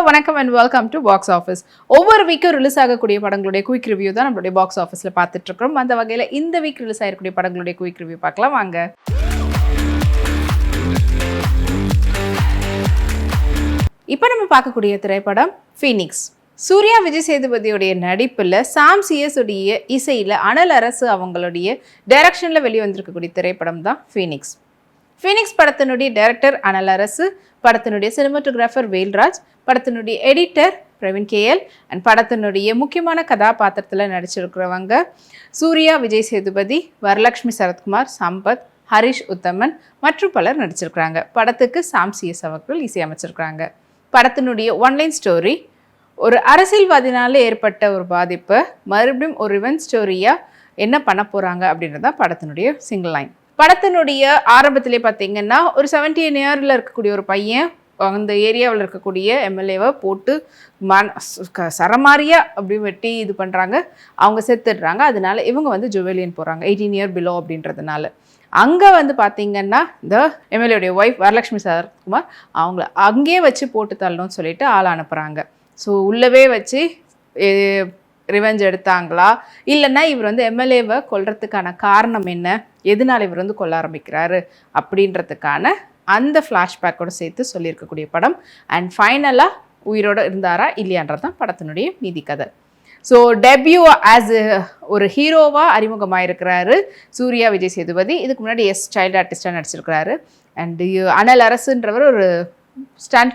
வணக்கம் and welcome to box office. ஒவ்வொரு வீக்கும் release ஆகக்கூடிய படங்களுடைய குயிக் ரிவ்யூ தான் நம்மளுடைய பாக்ஸ் ஆஃபீஸில் பார்த்துட்டு இருக்கிறோம். அந்த வகையில் இந்த வீக் ரிலீஸ் ஆகிருக்கக்கூடிய படங்களுடைய குயிக் ரிவ்யூ பார்க்கலாம் வாங்க. இப்போ நம்ம பார்க்கக்கூடிய திரைப்படம் ஃபீனிக்ஸ். சூர்யா விஜய் சேதுபதியுடைய நடிப்பில் சாம் சிஎஸ் உடைய இசையில் அனல் அரசு அவங்களுடைய டைரக்ஷனில் வெளிவந்திருக்கக்கூடிய திரைப்படம் தான் ஃபீனிக்ஸ். ஃபீனிக்ஸ் படத்தினுடைய டைரக்டர் அனல் அரசு, படத்தினுடைய சினிமாட்டோகிராஃபர் வேல்ராஜ், படத்தினுடைய எடிட்டர் பிரவீன் கேஎல் அண்ட் படத்தினுடைய முக்கியமான கதாபாத்திரத்தில் நடிச்சிருக்கிறவங்க சூர்யா, விஜய் சேதுபதி, வரலட்சுமி சரத்குமார், சம்பத், ஹரிஷ் உத்தமன் மற்றும் பலர் நடிச்சிருக்கிறாங்க. படத்துக்கு சாம் சிஎஸ் அவர்கள் இசையமைச்சிருக்கிறாங்க. படத்தினுடைய ஒன்லைன் ஸ்டோரி, ஒரு அரசியல்வாதினால ஏற்பட்ட ஒரு பாதிப்பை மறுபடியும் ஒரு ரிவெஞ்ச் ஸ்டோரியாக என்ன பண்ண போகிறாங்க அப்படின்றதான் படத்தினுடைய சிங்கிள் லைன். படத்தினுடைய ஆரம்பத்திலே பார்த்தீங்கன்னா ஒரு 17 இயரில் இருக்கக்கூடிய ஒரு பையன் அந்த ஏரியாவில் இருக்கக்கூடிய எம்எல்ஏவை போட்டு சரமாரியாக அப்படி வெட்டி இது பண்ணுறாங்க. அவங்க செத்துடுறாங்க. அதனால இவங்க ஜுவலியன் போகிறாங்க 18 இயர் பிலோ அப்படின்றதுனால. அங்கே பார்த்திங்கன்னா இந்த எம்எல்ஏடைய ஒய்ஃப் வரலட்சுமி சரத்குமார் அவங்கள அங்கேயே வச்சு போட்டு தள்ளணும்னு சொல்லிட்டு ஆள் அனுப்புகிறாங்க. ஸோ உள்ளவே வச்சு ரிவெஞ்ச் எடுத்தாங்களா, இல்லைன்னா இவர் எம்எல்ஏவை கொல்றதுக்கான காரணம் என்ன, எதனால் இவர் கொல்ல ஆரம்பிக்கிறாரு அப்படின்றதுக்கான அந்த ஃப்ளாஷ்பேக்கோடு சேர்த்து சொல்லியிருக்கக்கூடிய படம். அண்ட் ஃபைனலாக உயிரோடு இருந்தாரா இல்லையான்றது தான் படத்தினுடைய மீதி கதை. ஸோ டெபியூ ஆஸ் ஒரு ஹீரோவாக அறிமுகமாக இருக்கிறாரு சூர்யா விஜய் சேதுபதி. இதுக்கு முன்னாடி சைல்டு ஆர்டிஸ்டாக நடிச்சிருக்கிறாரு. அண்ட் அனல் அரசுன்றவர் ஒரு ஸ்டாண்ட்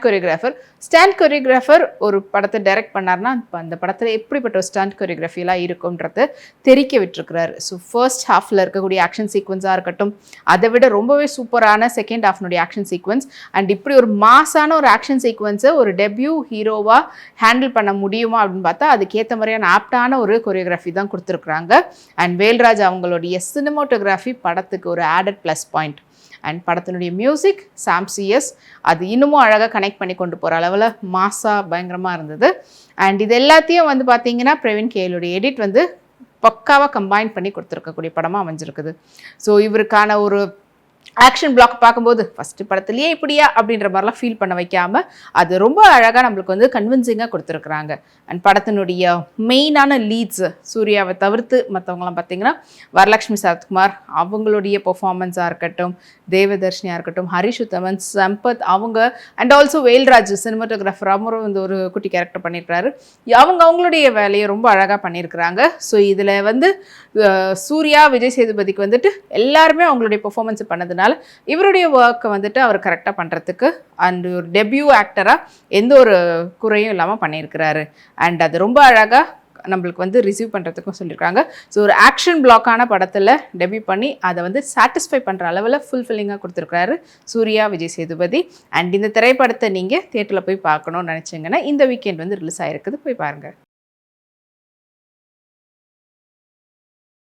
கொரியோகிராஃபர் ஒரு படத்தை டைரக்ட் பண்ணார்னா அந்த படத்தில் எப்படிப்பட்ட ஒரு ஸ்டாண்ட் கொரியோகிராஃபியெலாம் இருக்கும்ன்றத தெரிக்க விட்டுருக்கிறாரு. ஸோ ஃபர்ஸ்ட் ஹாஃபில் இருக்கக்கூடிய ஆக்ஷன் சீக்வன்ஸாக இருக்கட்டும், அதை விட ரொம்பவே சூப்பரான செகண்ட் ஹாஃப்னுடைய ஆக்ஷன் சீக்வன்ஸ் அண்ட் இப்படி ஒரு மாஸான ஒரு ஆக்ஷன் சீக்வன்ஸை ஒரு டெபியூ ஹீரோவாக ஹேண்டில் பண்ண முடியுமா அப்படின்னு பார்த்தா அதுக்கேற்ற மாதிரியான ஆப்டான ஒரு கொரியோகிராஃபி தான் கொடுத்துருக்குறாங்க. அண்ட் வேல்ராஜ் அவங்களுடைய சினிமாட்டோகிராஃபி படத்துக்கு ஒரு ஆடட் ப்ளஸ் பாயிண்ட். அண்ட் படத்தினுடைய மியூசிக் சாம் சிஎஸ் அது இன்னமும் அழகாக கனெக்ட் பண்ணி கொண்டு போகிற அளவில் மாஸாக பயங்கரமாக இருந்தது. அண்ட் இது எல்லாத்தையும் பார்த்தீங்கன்னா பிரவீன் கேஎலுடைய எடிட் பக்காவாக கம்பைன் பண்ணி கொடுத்துருக்கக்கூடிய படமாக அமைஞ்சிருக்குது. ஸோ இவருக்கான ஒரு ஆக்ஷன் பிளாக் பார்க்கும்போது ஃபஸ்ட்டு படத்துலேயே இப்படியா அப்படின்ற மாதிரிலாம் ஃபீல் பண்ண வைக்காமல் அது ரொம்ப அழகாக நம்மளுக்கு கன்வின்சிங்காக கொடுத்துருக்குறாங்க. அண்ட் படத்தினுடைய மெயினான லீட்ஸ் சூர்யாவை தவிர்த்து மற்றவங்களாம் பார்த்திங்கன்னா வரலட்சுமி சரத்குமார் அவங்களுடைய பெர்ஃபார்மன்ஸாக இருக்கட்டும், தேவதர்ஷினியாக இருக்கட்டும், ஹரிஷ் உத்தமன், சம்பத் அவங்க அண்ட் ஆல்சோ வேல்ராஜ் சினிமாட்டோகிராஃபர் அவரும் ஒரு குட்டி கேரக்டர் பண்ணியிருக்கிறாரு. அவங்களுடைய வேலையை ரொம்ப அழகாக பண்ணியிருக்கிறாங்க. ஸோ இதில் சூர்யா விஜய் சேதுபதிக்கு எல்லாருமே அவங்களுடைய பெர்ஃபார்மன்ஸ் பண்ணதுனால இவருடைய ஒர்க்கை அவர் கரெக்டாக பண்ணுறதுக்கு அண்ட் ஒரு டெபியூ ஆக்டராக எந்த ஒரு குறையும் இல்லாமல் பண்ணியிருக்கிறாரு. அண்ட் அது ரொம்ப அழகாக நம்மளுக்கு ரிசீவ் பண்ணுறதுக்கும் சொல்லியிருக்காங்க. ஸோ ஒரு ஆக்ஷன் பிளாக்கான படத்தில் டெபியூ பண்ணி அதை சாட்டிஸ்ஃபை பண்ணுற அளவில் ஃபுல்ஃபில்லிங்காக கொடுத்துருக்காரு சூர்யா விஜய் சேதுபதி. அண்ட் இந்த திரைப்படத்தை நீங்கள் தியேட்டரில் போய் பார்க்கணும்னு நினச்சிங்கன்னா இந்த வீக்கெண்ட் ரிலீஸ் ஆகிருக்குது, போய் பாருங்கள்.